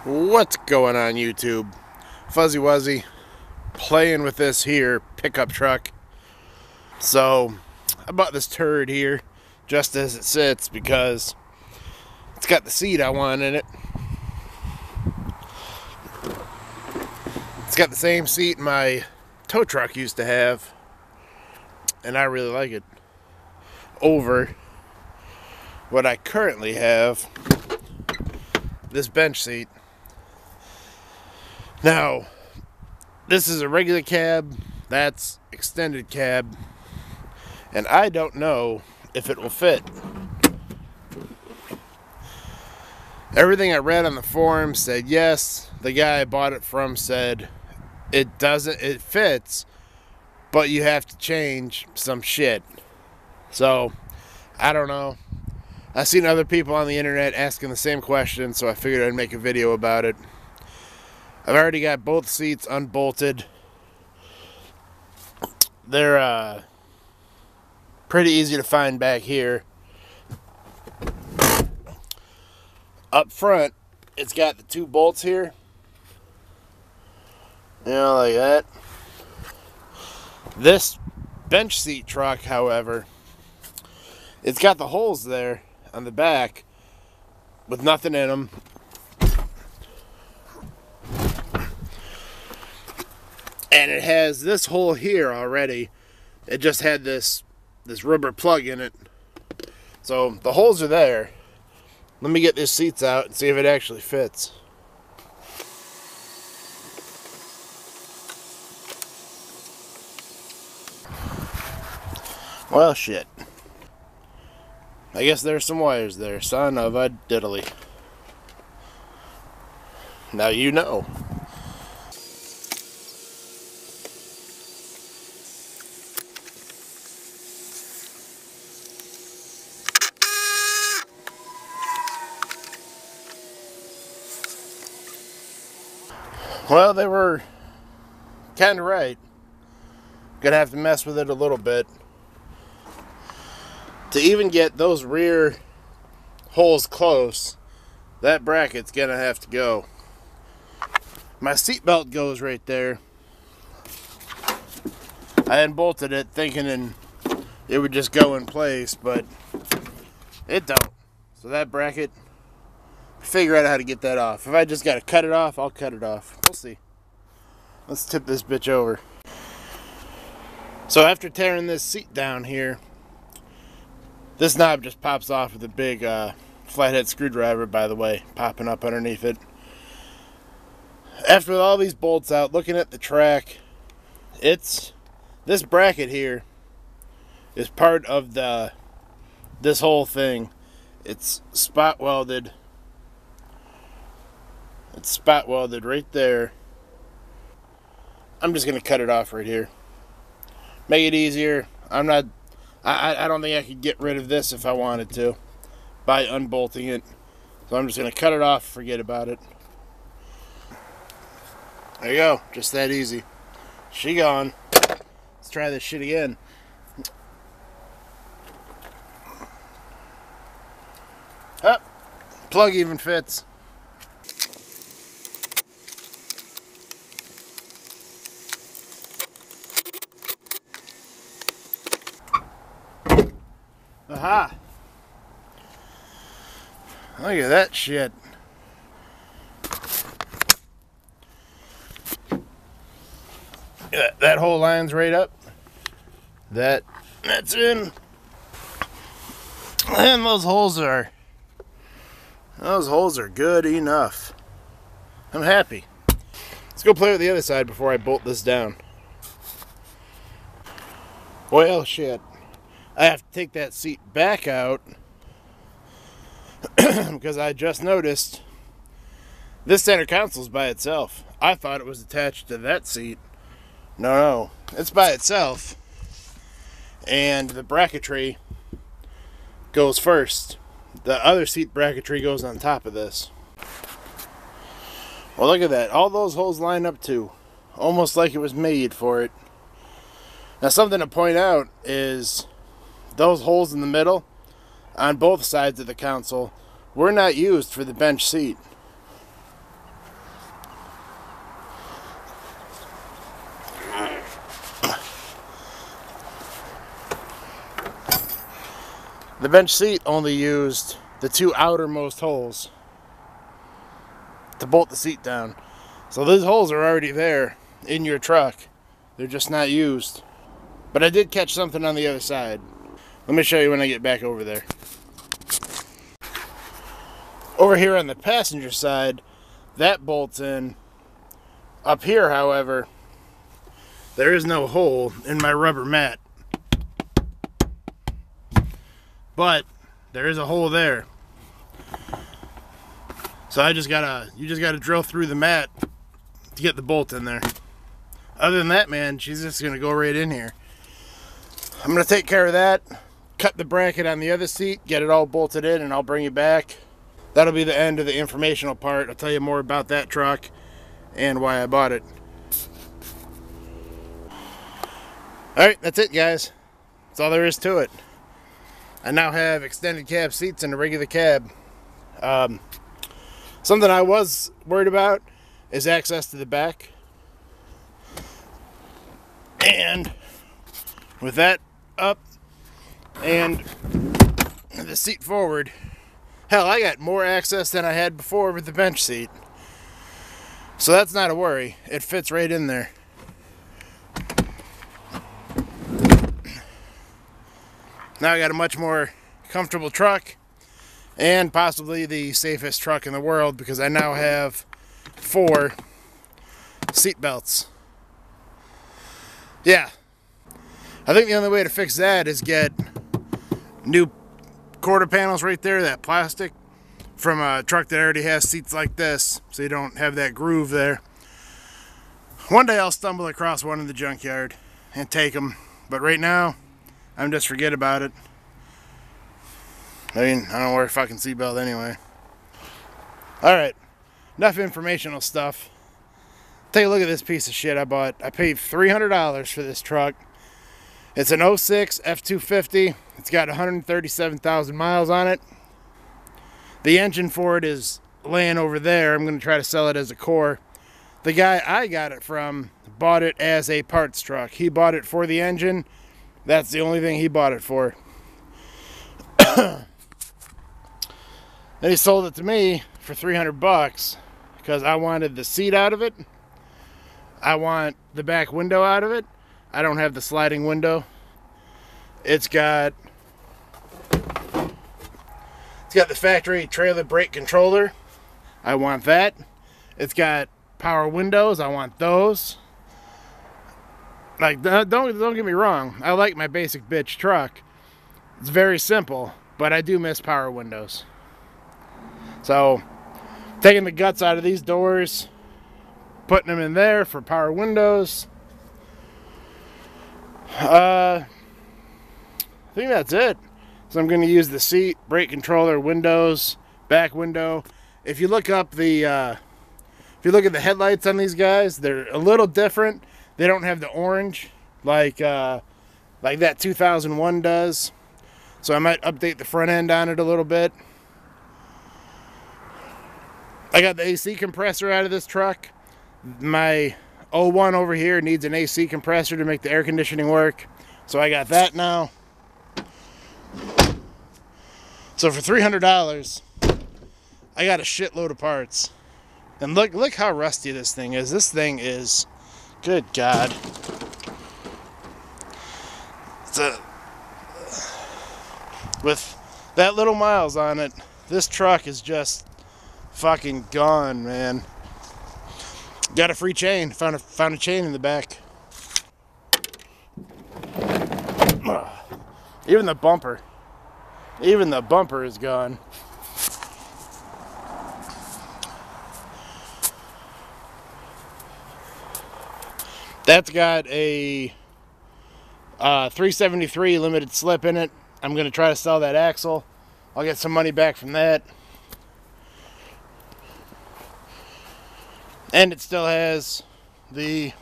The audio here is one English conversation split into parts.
What's going on YouTube? Fuzzy Wuzzy playing with this here pickup truck. So I bought this turd here just as it sits because it's got the seat I want in it. It's got the same seat my tow truck used to have, and I really like it over what I currently have, this bench seat. Now, this is a regular cab, that's extended cab, and I don't know if it will fit. Everything I read on the forum said yes. The guy I bought it from said it fits, but you have to change some shit. So, I don't know. I've seen other people on the internet asking the same question, so I figured I'd make a video about it. I've already got both seats unbolted. They're pretty easy to find back here. Up front, it's got the two bolts here. You know, like that. This bench seat truck, however, it's got the holes there on the back with nothing in them. And it has this hole here already. It just had this rubber plug in it. So the holes are there. Let me get these seats out and see if it actually fits. Well, shit. I guess there's some wires there. Son of a diddly. Now you know. Well, they were kind of right. Gonna have to mess with it a little bit. To even get those rear holes close, that bracket's gonna have to go. My seatbelt goes right there. I unbolted it thinking it would just go in place, but it don't. So that bracket, figure out how to get that off. If I just gotta cut it off, I'll cut it off. We'll see. Let's tip this bitch over. So after tearing this seat down here, this knob just pops off with a big flathead screwdriver, by the way, popping up underneath it. After all these bolts out, looking at the track, this bracket here is part of this whole thing. It's spot welded. It's spot welded right there. I'm just gonna cut it off right here. Make it easier. I don't think I could get rid of this if I wanted to by unbolting it. So I'm just gonna cut it off, forget about it. There you go, just that easy. She gone. Let's try this shit again. Oh, plug even fits. Aha! Look at that shit. That whole line's right up. That's in. And those holes are good enough. I'm happy. Let's go play with the other side before I bolt this down. Well, shit. I have to take that seat back out because I just noticed this center console's by itself. I thought it was attached to that seat. No, it's by itself. And the bracketry goes first. The other seat bracketry goes on top of this. Well, look at that. All those holes line up too. Almost like it was made for it. Now, something to point out is those holes in the middle on both sides of the console were not used for the bench seat. The bench seat only used the two outermost holes to bolt the seat down. So those holes are already there in your truck. They're just not used. But I did catch something on the other side. Let me show you when I get back over there. Over here on the passenger side, that bolts in. Up here, however, there is no hole in my rubber mat. But there is a hole there. So you just gotta drill through the mat to get the bolt in there. Other than that, man, she's just gonna go right in here. I'm gonna take care of that, cut the bracket on the other seat, get it all bolted in, and I'll bring you back. That'll be the end of the informational part. I'll tell you more about that truck and why I bought it. Alright, that's it, guys. That's all there is to it. I now have extended cab seats in a regular cab. Something I was worried about is access to the back. And with that up and the seat forward, hell, I got more access than I had before with the bench seat. So that's not a worry. It fits right in there. Now I got a much more comfortable truck and possibly the safest truck in the world because I now have 4 seat belts. Yeah. I think the only way to fix that is get new quarter panels right there, that plastic, from a truck that already has seats like this, so you don't have that groove there. One day I'll stumble across one in the junkyard and take them, but right now, I'm just forget about it. I mean, I don't wear a fucking seatbelt anyway. Alright, enough informational stuff. Take a look at this piece of shit I bought. I paid $300 for this truck. It's an 06 F250. It's got 137,000 miles on it. The engine for it is laying over there. I'm going to try to sell it as a core. The guy I got it from bought it as a parts truck. He bought it for the engine. That's the only thing he bought it for. Then he sold it to me for $300 because I wanted the seat out of it. I want the back window out of it. I don't have the sliding window. It's got the factory trailer brake controller. I want that. It's got power windows. I want those. Like, don't get me wrong. I like my basic bitch truck. It's very simple, but I do miss power windows. So, taking the guts out of these doors, putting them in there for power windows. I think that's it. So I'm going to use the seat, brake controller, windows, back window. If you look up the, if you look at the headlights on these guys, they're a little different. They don't have the orange like that 2001 does. So I might update the front end on it a little bit. I got the AC compressor out of this truck. My 01 over here needs an AC compressor to make the air conditioning work. So I got that now. So for $300, I got a shitload of parts. And look how rusty this thing is. This thing is, good God. With that little miles on it, this truck is just fucking gone, man. Got a free chain. Found a chain in the back. Even the bumper is gone. That's got a 373 limited slip in it. I'm going to try to sell that axle. I'll get some money back from that. And it still has the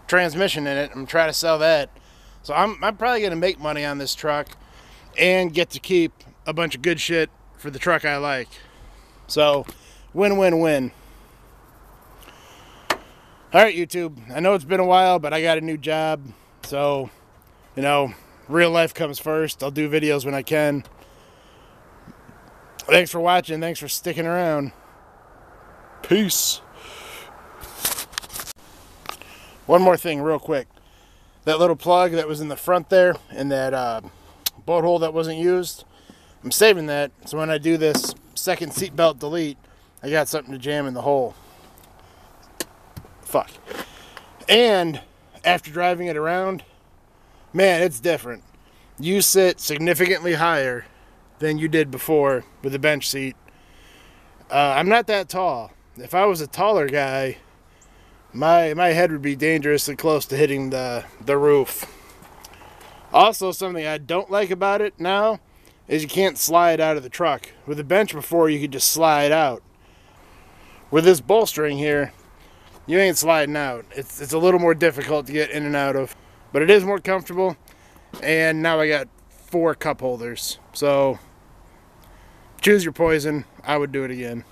transmission in it. I'm trying to sell that. So I'm probably going to make money on this truck and get to keep a bunch of good shit for the truck I like. So, win-win-win. Alright, YouTube. I know it's been a while, but I got a new job. So, you know, real life comes first. I'll do videos when I can. Thanks for watching. Thanks for sticking around. Peace. One more thing real quick. That little plug that was in the front there and that bolt hole that wasn't used, I'm saving that so when I do this second seatbelt delete, I got something to jam in the hole. Fuck. And after driving it around, man, it's different. You sit significantly higher than you did before with the bench seat. I'm not that tall. If I was a taller guy, my head would be dangerously close to hitting the roof. Also, something I don't like about it now is you can't slide out of the truck. With the bench before, you could just slide out. With this bolstering here, you ain't sliding out. It's a little more difficult to get in and out of, but it is more comfortable. And now I got 4 cup holders. So choose your poison. I would do it again.